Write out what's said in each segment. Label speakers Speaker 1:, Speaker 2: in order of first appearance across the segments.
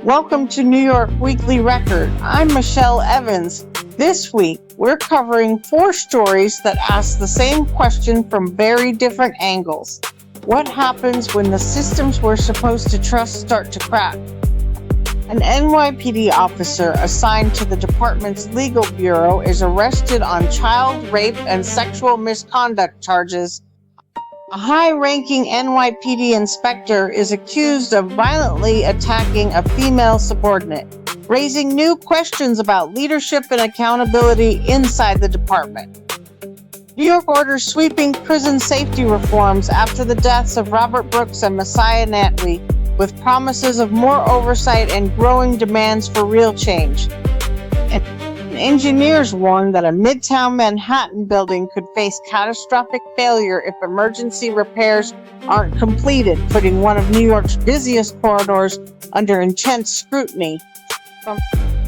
Speaker 1: Welcome to New York Weekly Record. I'm Michele Evans. This week, we're covering 4 stories that ask the same question from very different angles. What happens when the systems we're supposed to trust start to crack? An NYPD officer assigned to the department's legal bureau is arrested on child rape and sexual misconduct charges. A high-ranking NYPD inspector is accused of violently attacking a female subordinate, raising new questions about leadership and accountability inside the department. New York orders sweeping prison safety reforms after the deaths of Robert Brooks and Messiah Nantwi, with promises of more oversight and growing demands for real change. And engineers warn that a Midtown Manhattan building could face catastrophic failure if emergency repairs aren't completed, putting one of New York's busiest corridors under intense scrutiny. From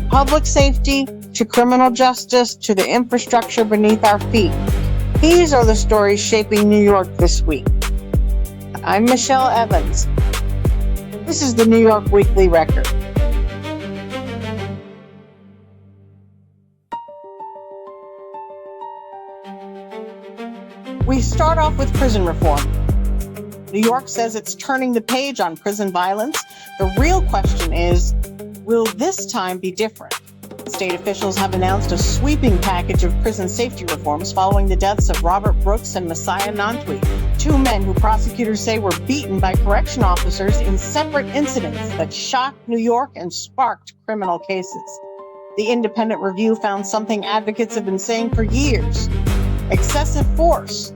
Speaker 1: public safety to criminal justice to the infrastructure beneath our feet. These are the stories shaping New York this week. I'm Michele Evans. This is the New York Weekly Record. We start off with prison reform. New York says it's turning the page on prison violence. The real question is, will this time be different? State officials have announced a sweeping package of prison safety reforms following the deaths of Robert Brooks and Messiah Nantwi, 2 men who prosecutors say were beaten by correction officers in separate incidents that shocked New York and sparked criminal cases. The independent review found something advocates have been saying for years: excessive force,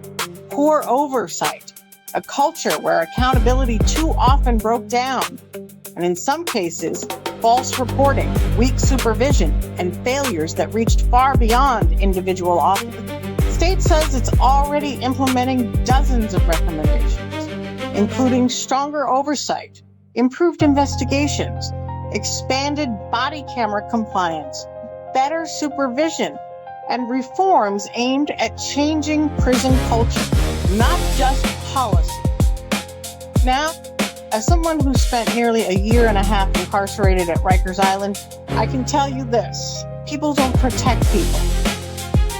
Speaker 1: poor oversight, a culture where accountability too often broke down, and in some cases, false reporting, weak supervision, and failures that reached far beyond individual officers. The state says it's already implementing dozens of recommendations, including stronger oversight, improved investigations, expanded body camera compliance, better supervision, and reforms aimed at changing prison culture, not just policy. Now, as someone who spent nearly a year and a half incarcerated at Rikers Island, I can tell you this: people don't protect people.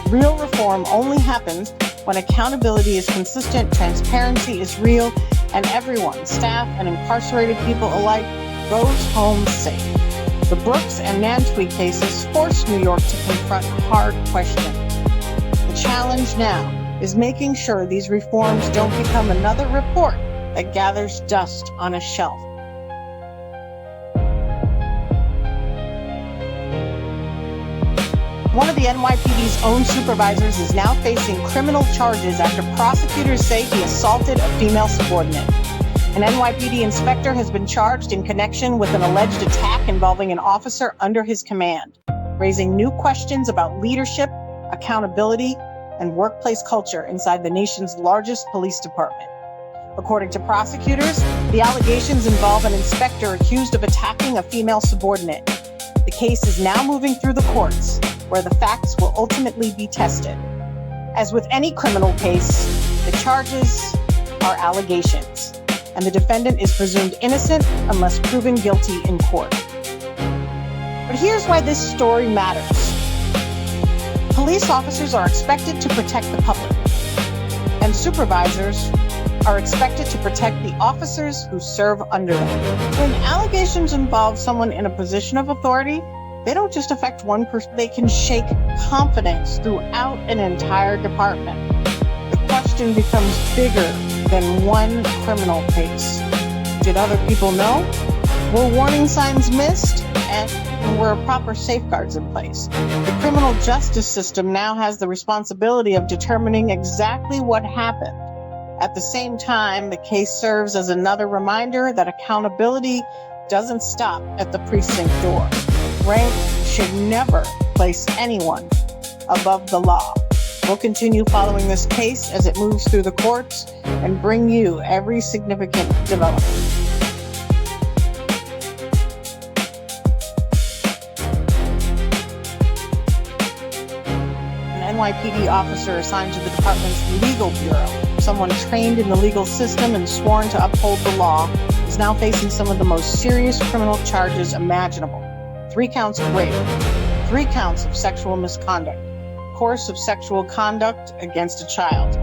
Speaker 1: Real reform only happens when accountability is consistent, transparency is real, and everyone, staff and incarcerated people alike, goes home safe. The Brooks and Nantwi cases forced New York to confront hard questions. The challenge now is making sure these reforms don't become another report that gathers dust on a shelf. One of the NYPD's own supervisors is now facing criminal charges after prosecutors say he assaulted a female subordinate. An NYPD inspector has been charged in connection with an alleged attack involving an officer under his command, raising new questions about leadership, accountability, and workplace culture inside the nation's largest police department. According to prosecutors, the allegations involve an inspector accused of attacking a female subordinate. The case is now moving through the courts, where the facts will ultimately be tested. As with any criminal case, the charges are allegations, and the defendant is presumed innocent unless proven guilty in court. But here's why this story matters. Police officers are expected to protect the public, and supervisors are expected to protect the officers who serve under them. When allegations involve someone in a position of authority, they don't just affect one person, they can shake confidence throughout an entire department. The question becomes bigger than one criminal case. Did other people know? Were warning signs missed? And were proper safeguards in place? The criminal justice system now has the responsibility of determining exactly what happened. At the same time, the case serves as another reminder that accountability doesn't stop at the precinct door. Rank should never place anyone above the law. We'll continue following this case as it moves through the courts and bring you every significant development. An NYPD officer assigned to the department's legal bureau, someone trained in the legal system and sworn to uphold the law, is now facing some of the most serious criminal charges imaginable. 3 counts of rape, 3 counts of sexual misconduct, course of sexual conduct against a child.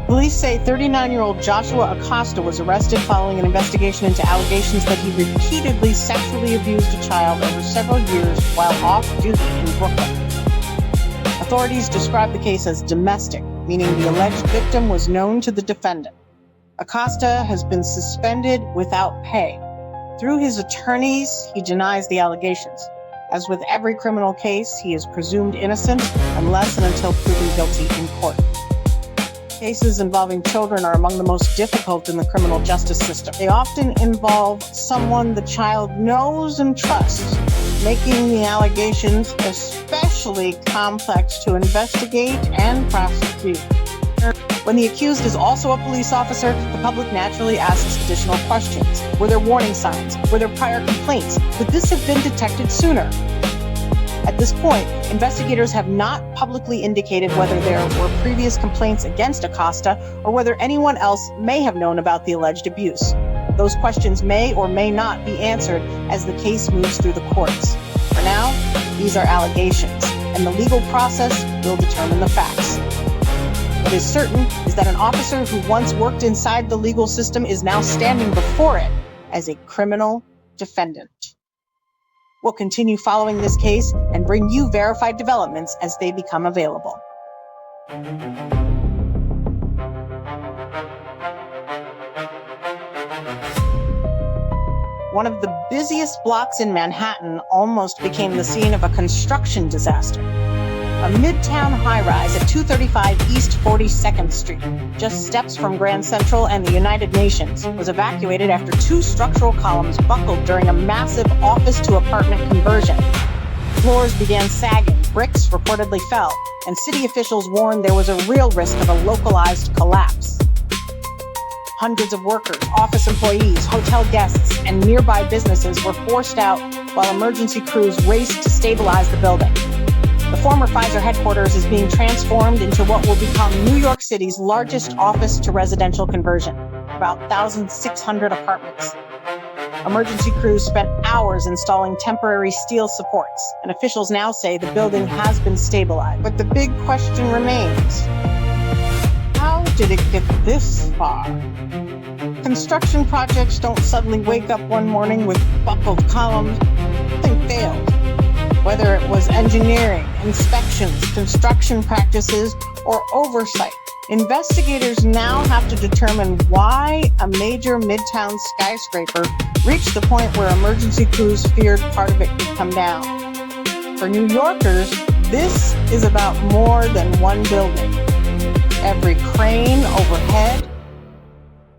Speaker 1: Police say 39-year-old Joshua Acosta was arrested following an investigation into allegations that he repeatedly sexually abused a child over several years while off duty in Brooklyn. Authorities described the case as domestic, meaning the alleged victim was known to the defendant. Acosta has been suspended without pay. Through his attorneys, he denies the allegations. As with every criminal case, he is presumed innocent unless and until proven guilty in court. Cases involving children are among the most difficult in the criminal justice system. They often involve someone the child knows and trusts, making the allegations especially complex to investigate and prosecute. When the accused is also a police officer, the public naturally asks additional questions. Were there warning signs? Were there prior complaints? Could this have been detected sooner? At this point, investigators have not publicly indicated whether there were previous complaints against Acosta or whether anyone else may have known about the alleged abuse. Those questions may or may not be answered as the case moves through the courts. For now, these are allegations, and the legal process will determine the facts. What is certain is that an officer who once worked inside the legal system is now standing before it as a criminal defendant. We'll continue following this case and bring you verified developments as they become available. One of the busiest blocks in Manhattan almost became the scene of a construction disaster. A Midtown high-rise at 235 East 42nd Street, just steps from Grand Central and the United Nations, was evacuated after 2 structural columns buckled during a massive office-to-apartment conversion. Floors began sagging, bricks reportedly fell, and city officials warned there was a real risk of a localized collapse. Hundreds of workers, office employees, hotel guests, and nearby businesses were forced out while emergency crews raced to stabilize the building. The former Pfizer headquarters is being transformed into what will become New York City's largest office-to-residential conversion, about 1,600 apartments. Emergency crews spent hours installing temporary steel supports, and officials now say the building has been stabilized. But the big question remains: how did it get this far? Construction projects don't suddenly wake up one morning with buckled columns. Something failed. Whether it was engineering, inspections, construction practices, or oversight, investigators now have to determine why a major Midtown skyscraper reached the point where emergency crews feared part of it could come down. For New Yorkers, this is about more than one building. Every crane overhead,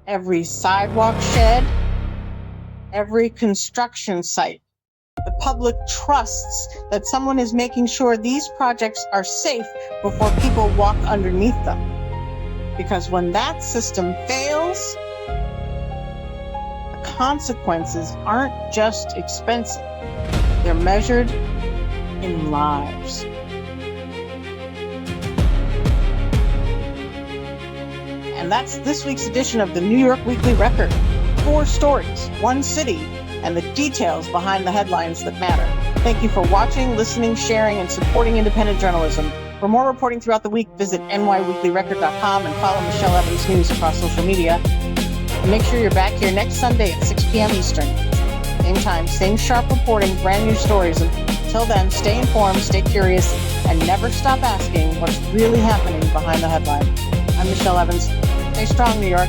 Speaker 1: every sidewalk shed, every construction site. The public trusts that someone is making sure these projects are safe before people walk underneath them. Because when that system fails, the consequences aren't just expensive. They're measured in lives. And that's this week's edition of the New York Weekly Record. 4 stories, 1 city, and the details behind the headlines that matter. Thank you for watching, listening, sharing, and supporting independent journalism. For more reporting throughout the week, visit nyweeklyrecord.com and follow Michele Evans News across social media. And make sure you're back here next Sunday at 6 p.m. Eastern. Same time, same sharp reporting, brand new stories. Until then, stay informed, stay curious, and never stop asking what's really happening behind the headline. I'm Michele Evans. Stay strong, New York.